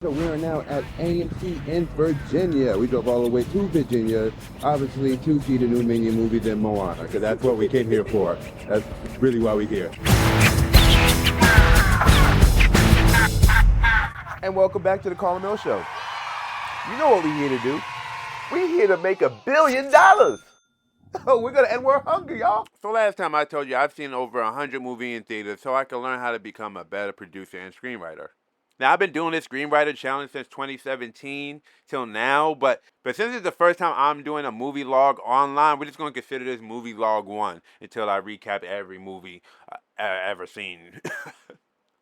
So we are now at AMC in Virginia. We drove all the way to Virginia, obviously to see the new Minion movie, then Moana, because that's what we came here for. That's really why we're here. And welcome back to the Carl Mill Show. You know what we're here to do. We're here to make $1 billion. And we're hungry, y'all. So last time I told you I've seen over 100 movies in theaters so I can learn how to become a better producer and screenwriter. Now I've been doing this screenwriter challenge since 2017 till now, but since it's the first time I'm doing a movie log online, we're just going to consider this movie log 1 until I recap every movie I've ever seen.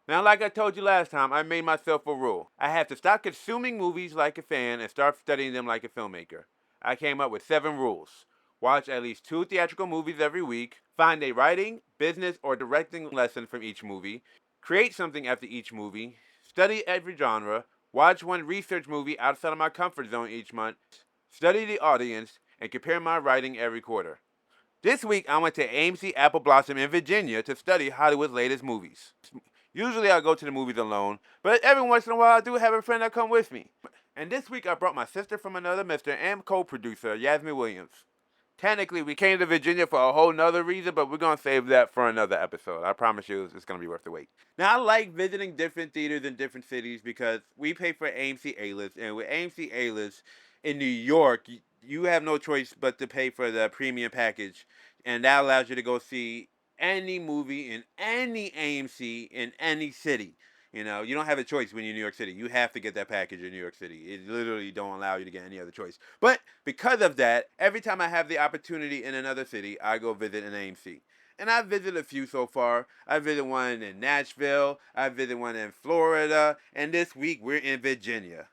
Now, like I told you last time, I made myself a rule. I have to stop consuming movies like a fan and start studying them like a filmmaker. I came up with 7 rules. Watch at least 2 theatrical movies every week. Find a writing, business, or directing lesson from each movie. Create something after each movie. Study every genre. Watch one research movie outside of my comfort zone each month. Study the audience and compare my writing every quarter. This week, I went to AMC Apple Blossom in Virginia to study Hollywood's latest movies. Usually I go to the movies alone, but every once in a while I do have a friend that come with me. And this week I brought my sister from another mister and co-producer, Yasmin Williams. Technically, we came to Virginia for a whole nother reason, but we're going to save that for another episode. I promise you it's going to be worth the wait. Now, I like visiting different theaters in different cities because we pay for AMC A-List, and with AMC A-List in New York, you have no choice but to pay for the premium package, and that allows you to go see any movie in any AMC in any city. You know, you don't have a choice when you're in New York City. You have to get that package in New York City. It literally don't allow you to get any other choice. But because of that, every time I have the opportunity in another city, I go visit an AMC. And I've visited a few so far. I visited one in Nashville. I visited one in Florida. And this week, we're in Virginia.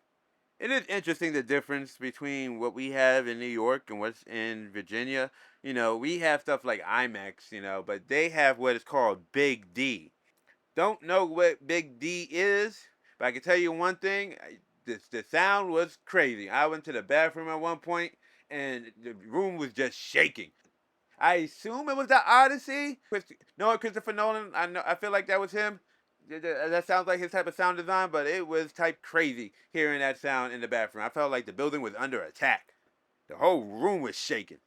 It is interesting the difference between what we have in New York and what's in Virginia. You know, we have stuff like IMAX, but they have what is called Big D. Don't know what Big D is, but I can tell you one thing. The sound was crazy. I went to the bathroom at one point, and the room was just shaking. I assume it was the Odyssey. No, Christopher Nolan. I feel like that was him. That sounds like his type of sound design, but it was type crazy hearing that sound in the bathroom. I felt like the building was under attack. The whole room was shaking.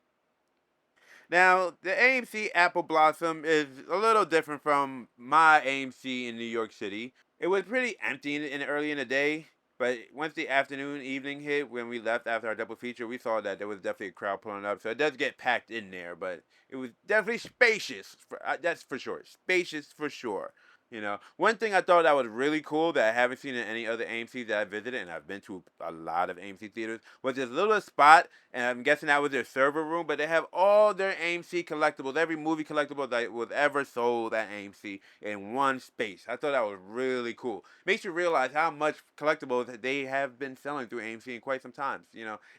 Now, the AMC Apple Blossom is a little different from my AMC in New York City. It was pretty empty early in the day, but once the afternoon, evening hit, when we left after our double feature, we saw that there was definitely a crowd pulling up. So it does get packed in there, but it was definitely spacious. That's for sure. Spacious for sure. One thing I thought that was really cool that I haven't seen in any other AMC that I visited, and I've been to a lot of AMC theaters, was this little spot, and I'm guessing that was their server room, but they have all their AMC collectibles, every movie collectible that was ever sold at AMC in one space. I thought that was really cool. Makes you realize how much collectibles that they have been selling through AMC in quite some time.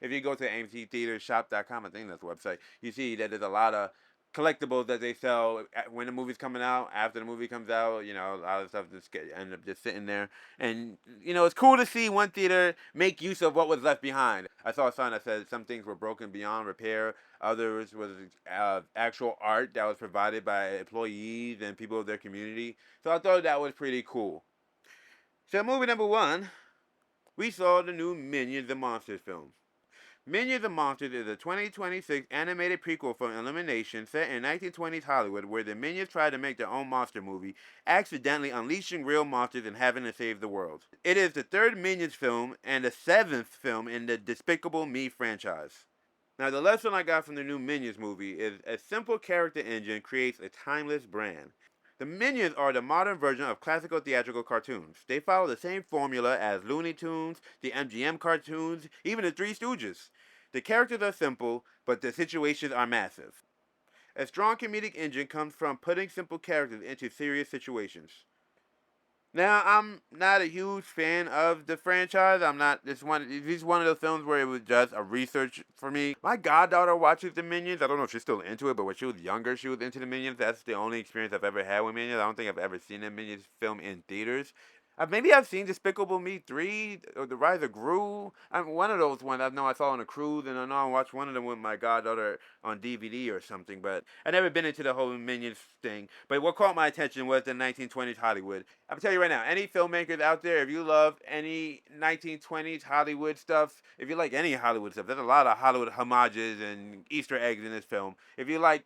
If you go to AMCtheatershop.com, I think that's the website, you see that there's a lot of collectibles that they sell when the movie's coming out, after the movie comes out. A lot of stuff just end up just sitting there. And it's cool to see one theater make use of what was left behind. I saw a sign that said some things were broken beyond repair. Others was actual art that was provided by employees and people of their community. So I thought that was pretty cool. So movie number 1, we saw the new Minions the Monsters film. Minions and Monsters is a 2026 animated prequel from Illumination set in 1920s Hollywood where the Minions try to make their own monster movie, accidentally unleashing real monsters and having to save the world. It is the 3rd Minions film and the 7th film in the Despicable Me franchise. Now, the lesson I got from the new Minions movie is a simple character engine creates a timeless brand. The Minions are the modern version of classical theatrical cartoons. They follow the same formula as Looney Tunes, the MGM cartoons, even the Three Stooges. The characters are simple, but the situations are massive. A strong comedic engine comes from putting simple characters into serious situations. Now, I'm not a huge fan of the franchise. This is one of those films where it was just a research for me. My goddaughter watches the Minions. I don't know if she's still into it, but when she was younger, she was into the Minions. That's the only experience I've ever had with Minions. I don't think I've ever seen a Minions film in theaters. Maybe I've seen Despicable Me 3 or The Rise of Gru. One of those ones I know I saw on a cruise, and I know I watched one of them with my goddaughter on DVD or something, but I never been into the whole Minions thing. But what caught my attention was the 1920s Hollywood. I'm telling you right now, any filmmakers out there, if you love any 1920s Hollywood stuff, if you like any Hollywood stuff, there's a lot of Hollywood homages and Easter eggs in this film. If you like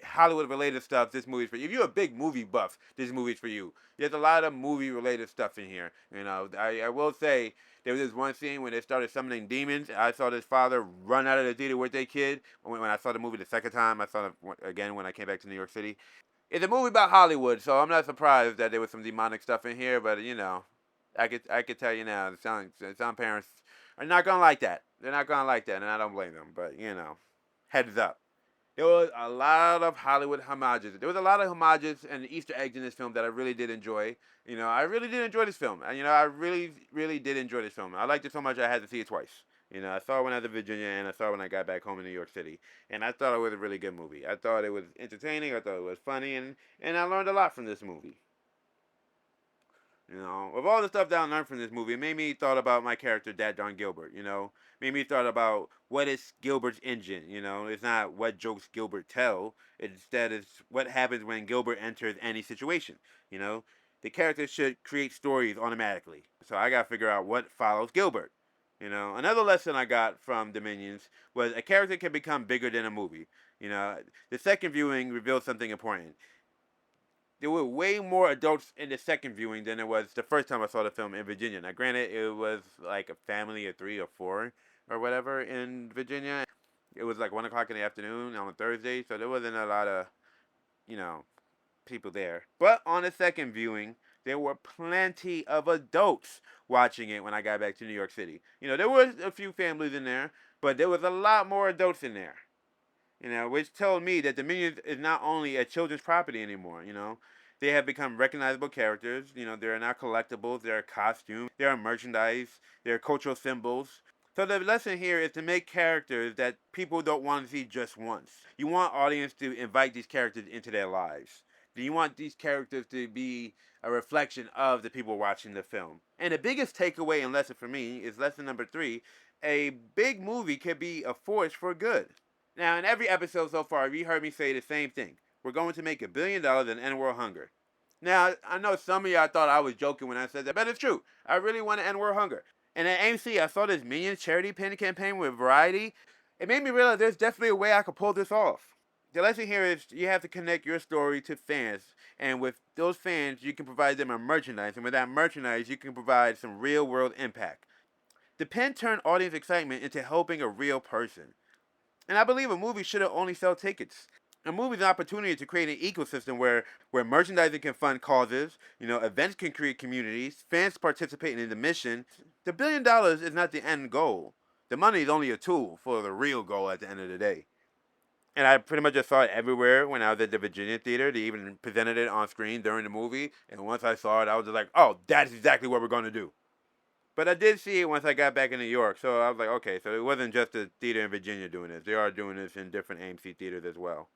Hollywood related stuff, this movie's for you. If you're a big movie buff, this movie's for you. There's a lot of movie related stuff in here. You know, I will say there was this one scene when they started summoning demons. I saw this father run out of the theater with their kid. When I saw the movie the second time, I saw it again when I came back to New York City. It's a movie about Hollywood, so I'm not surprised that there was some demonic stuff in here. But you know, I could tell you now, some parents are not gonna like that. They're not gonna like that, and I don't blame them. But you know, heads up. There was a lot of Hollywood homages. There was a lot of homages and Easter eggs in this film that I really did enjoy. You know, I really did enjoy this film. And, you know, I really, really did enjoy this film. I liked it so much I had to see it twice. You know, I saw it when I was in Virginia and I saw it when I got back home in New York City. And I thought it was a really good movie. I thought it was entertaining. I thought it was funny. And I learned a lot from this movie. You know, of all the stuff that I learned from this movie, it made me thought about my character, Dad Don Gilbert. You know, made me thought about what is Gilbert's engine. You know, it's not what jokes Gilbert tell. Instead, it's what happens when Gilbert enters any situation. You know, the character should create stories automatically. So I gotta figure out what follows Gilbert. You know, another lesson I got from Dominions was a character can become bigger than a movie. You know, the second viewing revealed something important. There were way more adults in the second viewing than it was the first time I saw the film in Virginia. Now, granted, it was like a family of 3 or 4 or whatever in Virginia. It was like 1 o'clock in the afternoon on a Thursday, so there wasn't a lot of, you know, people there. But on the second viewing, there were plenty of adults watching it when I got back to New York City. You know, there was a few families in there, but there was a lot more adults in there. You know, which told me that Dominion is not only a children's property anymore. You know, they have become recognizable characters. You know, there are now collectibles, there are costumes, there are merchandise, there are cultural symbols. So the lesson here is to make characters that people don't want to see just once. You want audience to invite these characters into their lives. You want these characters to be a reflection of the people watching the film. And the biggest takeaway and lesson for me is lesson number 3. A big movie can be a force for good. Now, in every episode so far, you heard me say the same thing. We're going to make $1 billion and end world hunger. Now, I know some of y'all thought I was joking when I said that, but it's true. I really want to end world hunger. And at AMC, I saw this Minions charity pin campaign with Variety. It made me realize there's definitely a way I could pull this off. The lesson here is you have to connect your story to fans. And with those fans, you can provide them a merchandise. And with that merchandise, you can provide some real-world impact. The pin turned audience excitement into helping a real person. And I believe a movie shouldn't only sell tickets. A movie is an opportunity to create an ecosystem where merchandising can fund causes, you know, events can create communities, fans participate in the mission. The $1 billion is not the end goal. The money is only a tool for the real goal at the end of the day. And I pretty much just saw it everywhere when I was at the Virginia theater. They even presented it on screen during the movie. And once I saw it, I was just like, oh, that's exactly what we're going to do. But I did see it once I got back in New York, so I was like, okay, so it wasn't just the theater in Virginia doing this. They are doing this in different AMC theaters as well.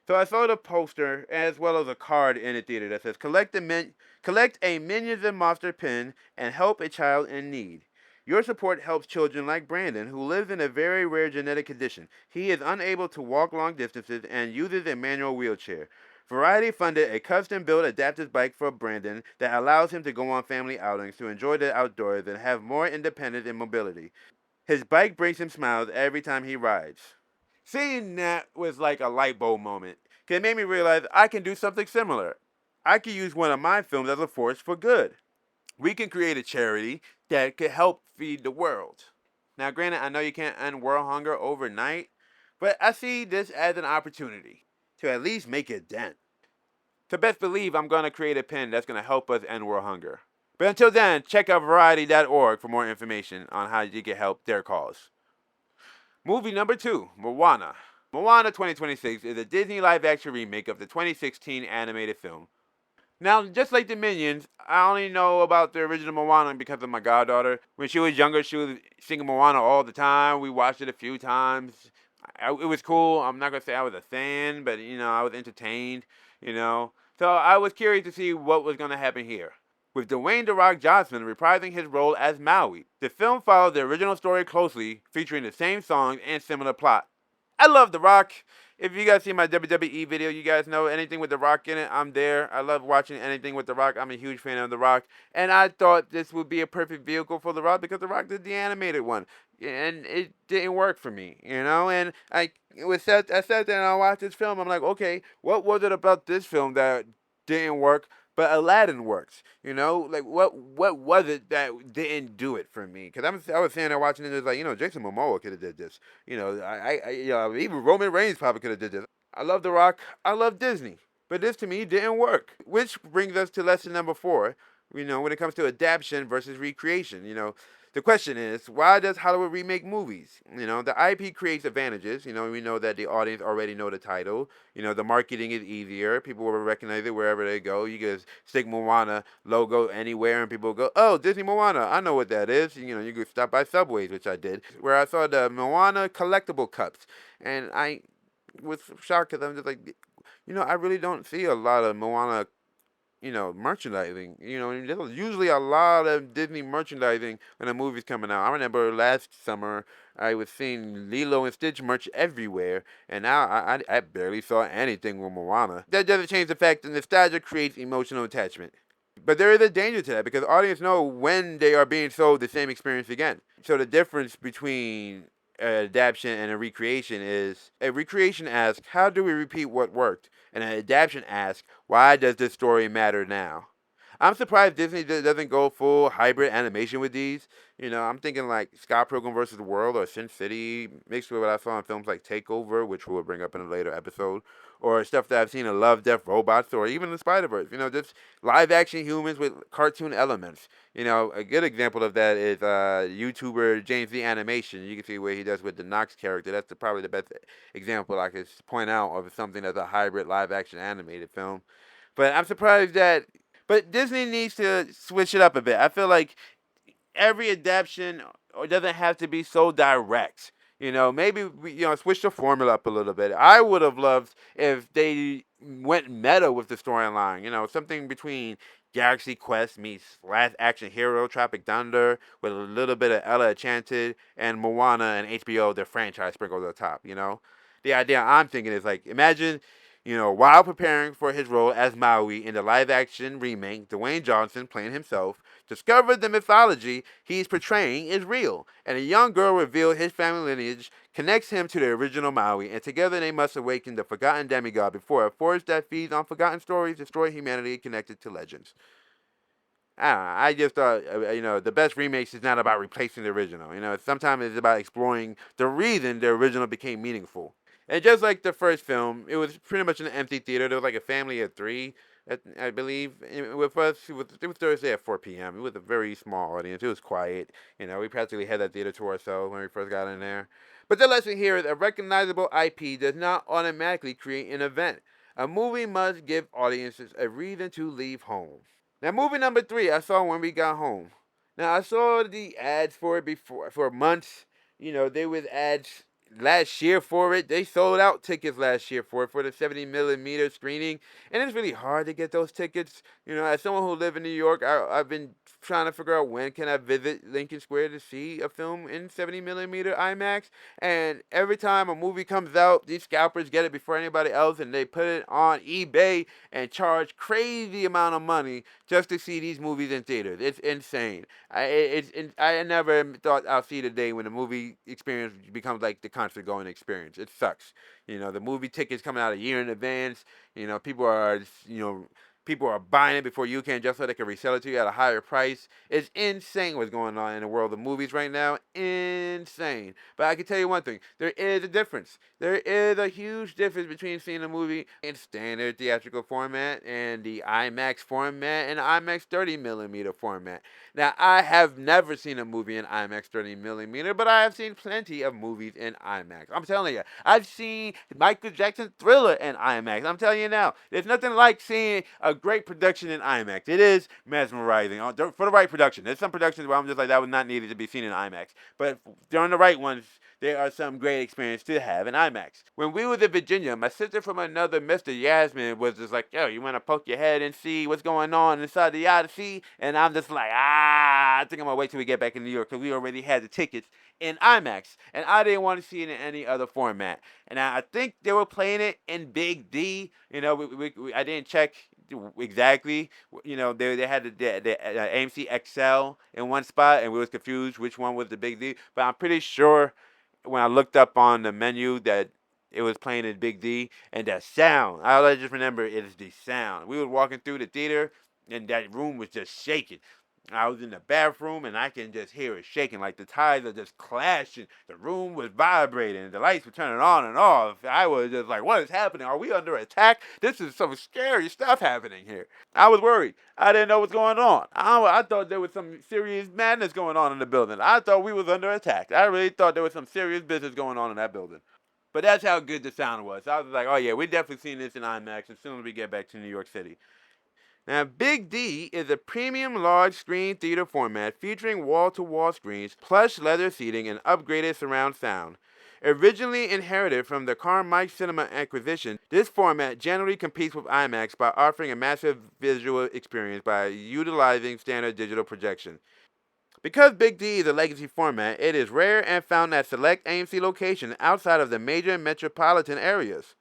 So I saw the poster as well as a card in the theater that says, collect a Minions and Monster pin and help a child in need. Your support helps children like Brandon, who lives in a very rare genetic condition. He is unable to walk long distances and uses a manual wheelchair. Variety funded a custom-built adaptive bike for Brandon that allows him to go on family outings to enjoy the outdoors and have more independence and mobility. His bike brings him smiles every time he rides. Seeing that was like a light bulb moment, because it made me realize I can do something similar. I can use one of my films as a force for good. We can create a charity that could help feed the world. Now, granted, I know you can't end world hunger overnight, but I see this as an opportunity to at least make a dent. So best believe I'm going to create a pin that's going to help us end world hunger. But until then, check out variety.org for more information on how you can help their cause. Movie number 2, Moana. Moana 2026 is a Disney live-action remake of the 2016 animated film. Now, just like the Minions, I only know about the original Moana because of my goddaughter. When she was younger, she was singing Moana all the time. We watched it a few times. It was cool. I'm not going to say I was a fan, but, you know, I was entertained, you know. So I was curious to see what was going to happen here. with Dwayne "The Rock" Johnson reprising his role as Maui. The film followed the original story closely, featuring the same songs and similar plot. I love The Rock. If you guys see my WWE video, you guys know anything with The Rock in it, I'm there. I love watching anything with The Rock. I'm a huge fan of The Rock. And I thought this would be a perfect vehicle for The Rock because The Rock did the animated one. And it didn't work for me, you know? And I sat there and I watched this film. I'm like, okay, what was it about this film that didn't work? But Aladdin works, you know. Like what was it that didn't do it for me? Because I was sitting there watching it, it's like, you know, Jason Momoa could have did this. You know, you know, even Roman Reigns probably could have did this. I love The Rock. I love Disney, but this to me didn't work. Which brings us to lesson number 4. You know, when it comes to adaptation versus recreation, you know, the question is, why does Hollywood remake movies? You know, the IP creates advantages. You know, we know that the audience already know the title. You know, the marketing is easier. People will recognize it wherever they go. You can stick Moana logo anywhere and people will go, oh, Disney Moana, I know what that is. You know, you could stop by Subways, which I did, where I saw the Moana collectible cups. And I was shocked because I'm just like, you know, I really don't see a lot of Moana, you know, merchandising. You know, and there's usually a lot of Disney merchandising when a movie's coming out. I remember last summer I was seeing Lilo and Stitch merch everywhere, and now I barely saw anything with Moana. That doesn't change the fact that nostalgia creates emotional attachment. But there is a danger to that because audience know when they are being sold the same experience again. So the difference between an adaptation and a recreation is a recreation asks, how do we repeat what worked? And an adaptation asks, why does this story matter now? I'm surprised Disney doesn't go full hybrid animation with these. You know, I'm thinking like Scott Pilgrim vs. the World or Sin City, mixed with what I saw in films like Takeover, which we'll bring up in a later episode, or stuff that I've seen in Love, Death, Robots, or even the Spider-Verse. You know, just live-action humans with cartoon elements. You know, a good example of that is YouTuber James the Animation. You can see what he does with the Nox character. That's probably the best example I could point out of something that's a hybrid live-action animated film. But I'm surprised that. But Disney needs to switch it up a bit. I feel like every adaptation doesn't have to be so direct. You know, maybe you know, switch the formula up a little bit. I would have loved if they went meta with the storyline. You know, something between Galaxy Quest meets Last Action Hero, Tropic Thunder, with a little bit of Ella Enchanted and Moana and HBO, their franchise sprinkled on the top. You know, the idea I'm thinking is like, imagine, you know, while preparing for his role as Maui in the live-action remake, Dwayne Johnson, playing himself, discovered the mythology he's portraying is real, and a young girl revealed his family lineage connects him to the original Maui, and together they must awaken the forgotten demigod before a force that feeds on forgotten stories destroy humanity connected to legends. I just thought, you know, the best remakes is not about replacing the original. You know, sometimes it's about exploring the reason the original became meaningful. And just like the first film, it was pretty much an empty theater. There was like a family of 3, I believe. With us, it was Thursday at 4 p.m. It was a very small audience. It was quiet. You know, we practically had that theater to ourselves when we first got in there. But the lesson here is a recognizable IP does not automatically create an event. A movie must give audiences a reason to leave home. Now, movie number 3, I saw when we got home. Now, I saw the ads for it before for months. You know, there was ads last year for it. They sold out tickets last year for it for the 70 millimeter screening, and it's really hard to get those tickets. You know, as someone who lives in New York, I've been trying to figure out when can I visit Lincoln Square to see a film in 70 millimeter IMAX. And every time a movie comes out, these scalpers get it before anybody else, and they put it on eBay and charge crazy amount of money just to see these movies in theaters. It's insane. I never thought I'll see the day when the movie experience becomes like the concert going experience. It sucks. You know, the movie tickets coming out a year in advance. You know, people are buying it before you can just so they can resell it to you at a higher price. It's insane what's going on in the world of movies right now. Insane. But I can tell you one thing. There is a difference. There is a huge difference between seeing a movie in standard theatrical format and the IMAX format and IMAX 30 millimeter format. Now, I have never seen a movie in IMAX 30 millimeter, but I have seen plenty of movies in IMAX. I'm telling you, I've seen Michael Jackson's Thriller in IMAX. I'm telling you now, there's nothing like seeing a a great production in IMAX. It is mesmerizing for the right production. There's some productions where I'm just like, that was not needed to be seen in IMAX. But during the right ones, there are some great experience to have in IMAX. When we was in Virginia, my sister from another Mr. Yasmin was just like, yo, you want to poke your head and see what's going on inside the Odyssey? And I'm just like, I think I'm going to wait till we get back in New York because we already had the tickets in IMAX. And I didn't want to see it in any other format. And I think they were playing it in Big D. You know, I didn't check exactly. You know, they had the AMC XL in one spot, and we was confused which one was the Big D. But I'm pretty sure when I looked up on the menu that it was playing in Big D, and that sound, all I just remember is the sound. We were walking through the theater, and that room was just shaking. I was in the bathroom, and I can just hear it shaking, like the tides are just clashing. The room was vibrating. The lights were turning on and off. I was just like, what is happening? Are we under attack? This is some scary stuff happening here. I was worried. I didn't know what's going on. I thought there was some serious madness going on in the building. I thought we was under attack. I really thought there was some serious business going on in that building. But that's how good the sound was. I was like, oh yeah, we definitely seen this in IMAX as soon as we get back to New York City. Now, Big D is a premium large screen theater format featuring wall-to-wall screens, plush leather seating, and upgraded surround sound. Originally inherited from the Carmike Cinema acquisition, this format generally competes with IMAX by offering a massive visual experience by utilizing standard digital projection. Because Big D is a legacy format, it is rare and found at select AMC locations outside of the major metropolitan areas.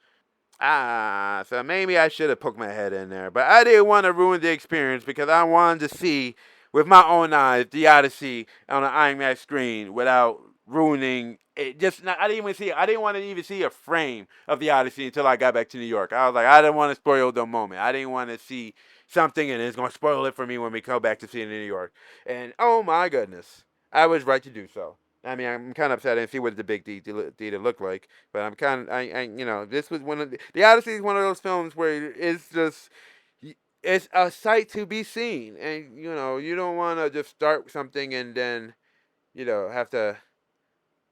So maybe I should have poked my head in there. But I didn't want to ruin the experience because I wanted to see with my own eyes the Odyssey on an IMAX screen without ruining it. I didn't even see it. I didn't want to even see a frame of the Odyssey until I got back to New York. I was like, I didn't want to spoil the moment. I didn't want to see something and it's going to spoil it for me when we go back to see it in New York. And oh my goodness, I was right to do so. I mean, I'm kind of upset I didn't see what the Big D looked like, but I'm kind of, this was one of the Odyssey is one of those films where it's a sight to be seen, and you don't want to just start something and then, have to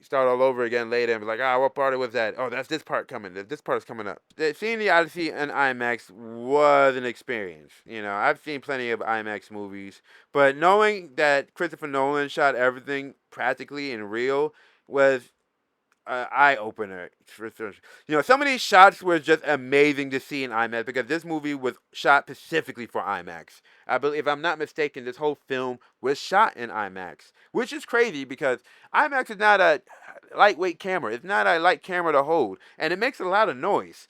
start all over again later and be like, what part was that? Oh, that's this part coming. This part is coming up. Seeing the Odyssey in IMAX was an experience. I've seen plenty of IMAX movies, but knowing that Christopher Nolan shot everything practically in real was an eye-opener. Some of these shots were just amazing to see in IMAX because this movie was shot specifically for IMAX. I believe, if I'm not mistaken, this whole film was shot in IMAX, which is crazy because IMAX is not a lightweight camera. It's not a light camera to hold, and it makes a lot of noise.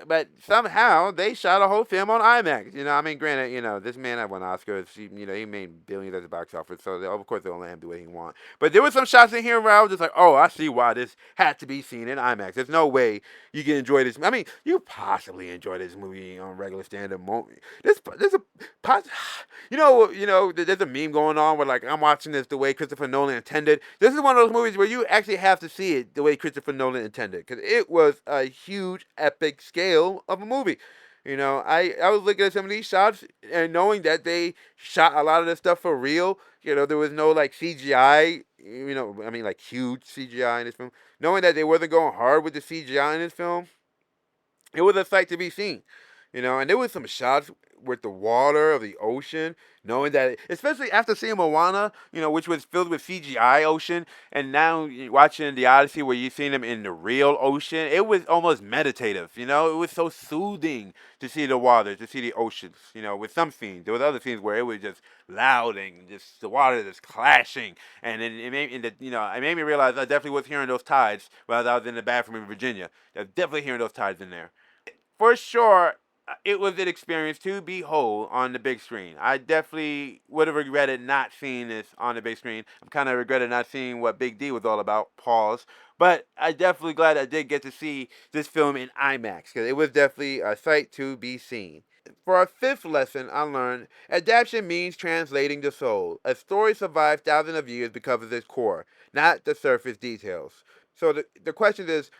But somehow they shot a whole film on IMAX. I mean, granted, this man had won Oscars. He made billions at the box office, so of course they'll let him do what he wants. But there were some shots in here where I was just like, oh, I see why this had to be seen in IMAX. There's no way you can enjoy this. I mean, you possibly enjoy this movie on regular standard movie. There's a meme going on where like I'm watching this the way Christopher Nolan intended. This is one of those movies where you actually have to see it the way Christopher Nolan intended because it was a huge epic scale of a movie. I was looking at some of these shots and knowing that they shot a lot of this stuff for real. There was no like CGI, like huge CGI in this film. Knowing that they wasn't going hard with the CGI in this film, it was a sight to be seen. And there was some shots with the water of the ocean, knowing that, especially after seeing Moana, which was filled with CGI ocean, and now watching the Odyssey where you've seen them in the real ocean, it was almost meditative. It was so soothing to see the water, to see the oceans. With some scenes, there was other scenes where it was just loud and just the water just clashing, and it made me realize I definitely was hearing those tides while I was in the bathroom in Virginia. I was definitely hearing those tides in there. For sure, it was an experience to behold on the big screen. I definitely would have regretted not seeing this on the big screen. I'm kind of regretted not seeing what Big D was all about. Pause. But I definitely glad I did get to see this film in IMAX because it was definitely a sight to be seen. For our fifth lesson, I learned adaptation means translating the soul. A story survives thousands of years because of its core, not the surface details. So the question is,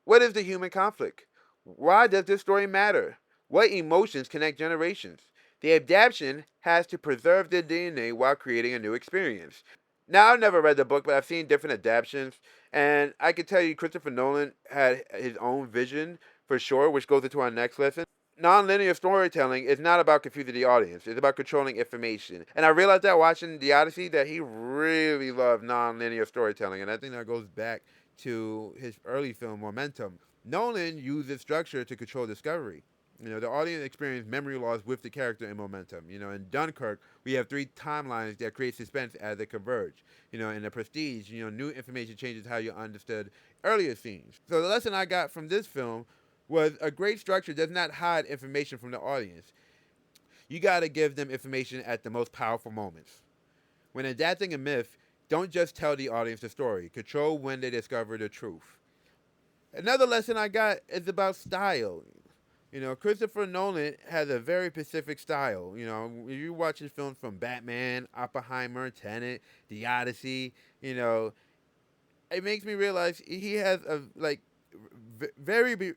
what is the human conflict? Why does this story matter? What emotions connect generations? The adaptation has to preserve the DNA while creating a new experience. Now, I've never read the book, but I've seen different adaptations, and I can tell you Christopher Nolan had his own vision for sure, which goes into our next lesson. non-linear storytelling is not about confusing the audience. It's about controlling information. And I realized that watching the Odyssey that he really loved non-linear storytelling, and I think that goes back to his early film Momentum. Nolan uses structure to control discovery. The audience experienced memory loss with the character in Momentum. In Dunkirk, we have three timelines that create suspense as they converge. In The Prestige, new information changes how you understood earlier scenes. So the lesson I got from this film was a great structure does not hide information from the audience. You got to give them information at the most powerful moments. When adapting a myth, don't just tell the audience the story. Control when they discover the truth. Another lesson I got is about style. Christopher Nolan has a very specific style. You watch his films from Batman, Oppenheimer, Tenet, The Odyssey, it makes me realize he has a very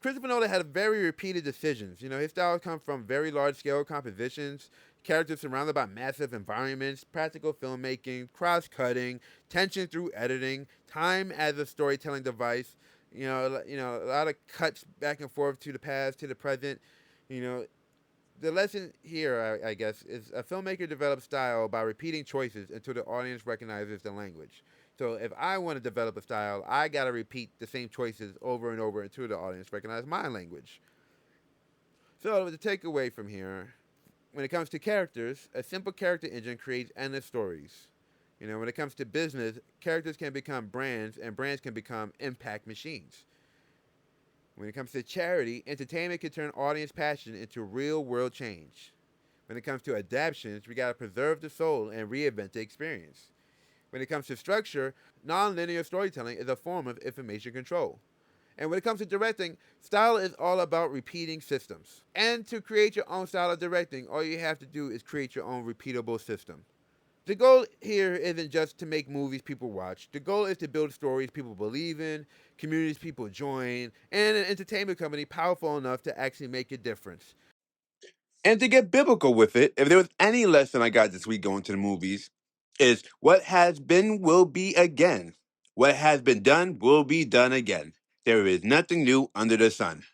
Christopher Nolan had very repeated decisions. His styles come from very large scale compositions, characters surrounded by massive environments, practical filmmaking, cross cutting, tension through editing, time as a storytelling device. A lot of cuts back and forth to the past, to the present. The lesson here, I guess, is a filmmaker develops style by repeating choices until the audience recognizes the language. So if I want to develop a style, I got to repeat the same choices over and over until the audience recognizes my language. So the takeaway from here, when it comes to characters, a simple character engine creates endless stories. When it comes to business, characters can become brands and brands can become impact machines. When it comes to charity, entertainment can turn audience passion into real world change. When it comes to adaptations, we got to preserve the soul and reinvent the experience. When it comes to structure, non-linear storytelling is a form of information control. And when it comes to directing, style is all about repeating systems. And to create your own style of directing, all you have to do is create your own repeatable system. The goal here isn't just to make movies people watch. The goal is to build stories people believe in, communities people join, and an entertainment company powerful enough to actually make a difference. And to get biblical with it, if there was any lesson I got this week going to the movies, is what has been will be again. What has been done will be done again. There is nothing new under the sun.